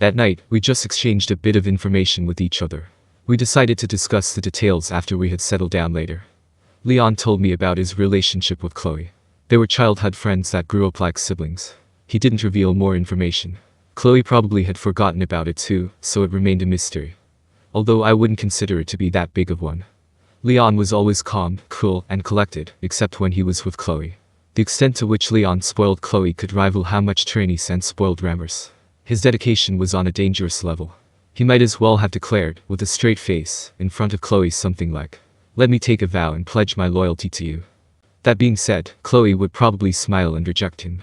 That night, we just exchanged a bit of information with each other. We decided to discuss the details after we had settled down later. Leon told me about his relationship with Chloe. They were childhood friends that grew up like siblings. He didn't reveal more information. Chloe probably had forgotten about it too, so it remained a mystery. Although I wouldn't consider it to be that big of one. Leon was always calm, cool, and collected, except when he was with Chloe. The extent to which Leon spoiled Chloe could rival how much Trainee sent spoiled Rammers. His dedication was on a dangerous level. He might as well have declared, with a straight face, in front of Chloe something like, "Let me take a vow and pledge my loyalty to you." That being said, Chloe would probably smile and reject him.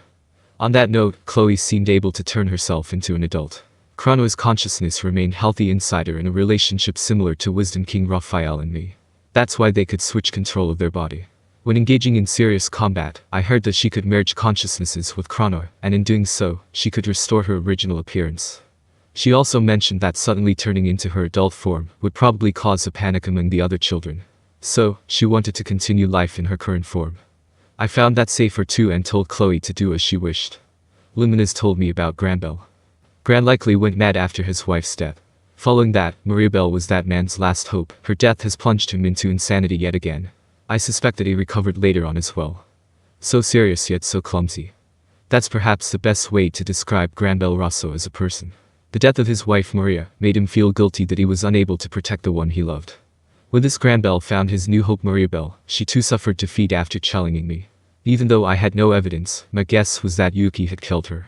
On that note, Chloe seemed able to turn herself into an adult. Chrono's consciousness remained healthy inside her in a relationship similar to Wisdom King Raphael and me. That's why they could switch control of their body. When engaging in serious combat, I heard that she could merge consciousnesses with Chrono, and in doing so, she could restore her original appearance. She also mentioned that suddenly turning into her adult form would probably cause a panic among the other children. So, she wanted to continue life in her current form. I found that safer too and told Chloe to do as she wished. Luminas told me about Granbell. Gran likely went mad after his wife's death. Following that, Mariabelle was that man's last hope. Her death has plunged him into insanity yet again. I suspect that he recovered later on as well. So serious yet so clumsy. That's perhaps the best way to describe Granbell Rosso as a person. The death of his wife Maria made him feel guilty that he was unable to protect the one he loved. When this Granbell found his new hope Mariabelle, she too suffered defeat after challenging me. Even though I had no evidence, my guess was that Yuki had killed her.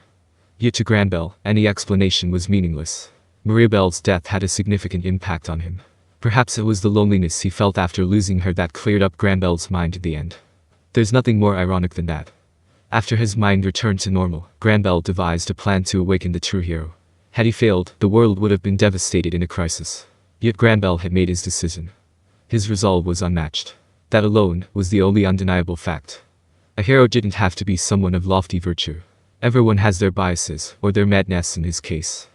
Yet to Granbell, any explanation was meaningless. Mariabelle's death had a significant impact on him. Perhaps it was the loneliness he felt after losing her that cleared up Granbell's mind at the end. There's nothing more ironic than that. After his mind returned to normal, Granbell devised a plan to awaken the true hero. Had he failed, the world would have been devastated in a crisis. Yet Granbell had made his decision. His resolve was unmatched. That alone was the only undeniable fact. A hero didn't have to be someone of lofty virtue. Everyone has their biases, or their madness in his case.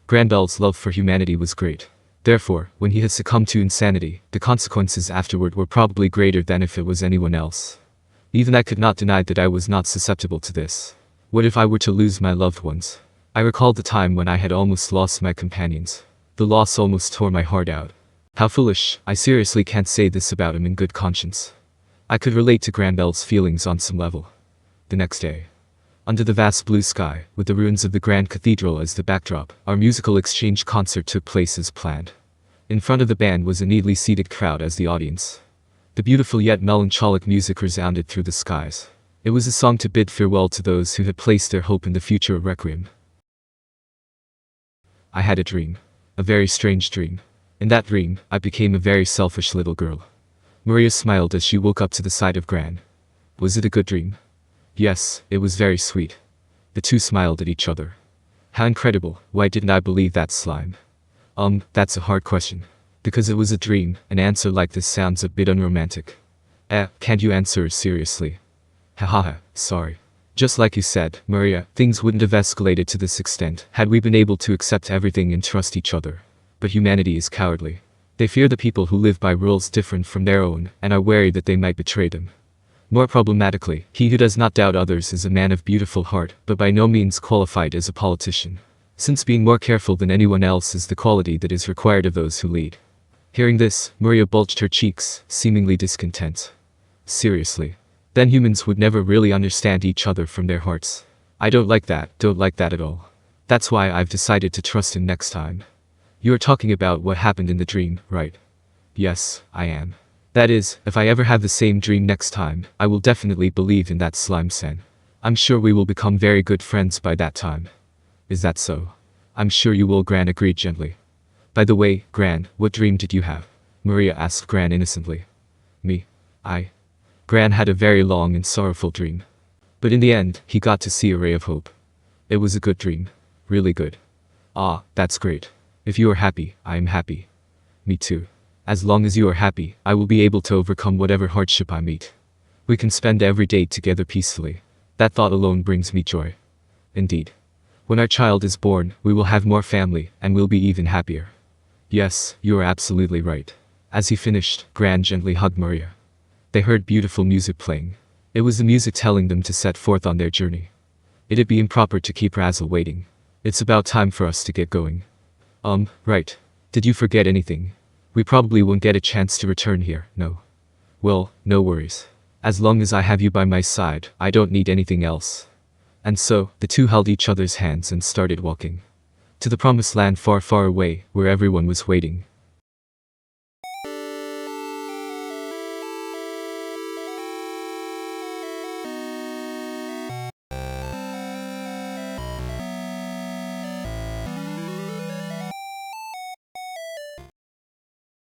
Granbell's love for humanity was great. Therefore, when he had succumbed to insanity, the consequences afterward were probably greater than if it was anyone else. Even I could not deny that I was not susceptible to this. What if I were to lose my loved ones? I recalled the time when I had almost lost my companions. The loss almost tore my heart out. How foolish, I seriously can't say this about him in good conscience. I could relate to Granbell's feelings on some level. The next day. Under the vast blue sky, with the ruins of the Grand Cathedral as the backdrop, our musical exchange concert took place as planned. In front of the band was a neatly seated crowd as the audience. The beautiful yet melancholic music resounded through the skies. It was a song to bid farewell to those who had placed their hope in the future of Requiem. I had a dream. A very strange dream. In that dream, I became a very selfish little girl. Maria smiled as she woke up to the sight of Gran. Was it a good dream? Yes, it was very sweet. The two smiled at each other. How incredible, why didn't I believe that slime? That's a hard question. Because it was a dream, an answer like this sounds a bit unromantic. Can't you answer seriously? Hahaha, sorry. Just like you said, Maria, things wouldn't have escalated to this extent had we been able to accept everything and trust each other. But humanity is cowardly. They fear the people who live by rules different from their own, and are wary that they might betray them. More problematically, he who does not doubt others is a man of beautiful heart, but by no means qualified as a politician. Since being more careful than anyone else is the quality that is required of those who lead. Hearing this, Maria bulged her cheeks, seemingly discontent. Seriously. Then humans would never really understand each other from their hearts. I don't like that at all. That's why I've decided to trust him next time. You're talking about what happened in the dream, right? Yes, I am. That is, if I ever have the same dream next time, I will definitely believe in that slime-sen. I'm sure we will become very good friends by that time. Is that so? I'm sure you will, Gran agreed gently. By the way, Gran, what dream did you have? Maria asked Gran innocently. Me? Gran had a very long and sorrowful dream. But in the end, he got to see a ray of hope. It was a good dream. Really good. Ah, that's great. If you are happy, I am happy. Me too. As long as you are happy, I will be able to overcome whatever hardship I meet. We can spend every day together peacefully. That thought alone brings me joy. Indeed. When our child is born, we will have more family, and we'll be even happier. Yes, you are absolutely right. As he finished, Gran gently hugged Maria. They heard beautiful music playing. It was the music telling them to set forth on their journey. It'd be improper to keep Razel waiting. It's about time for us to get going. Right. Did you forget anything? We probably won't get a chance to return here, no. Well, no worries. As long as I have you by my side, I don't need anything else. And so, the two held each other's hands and started walking to the promised land far, far away, where everyone was waiting.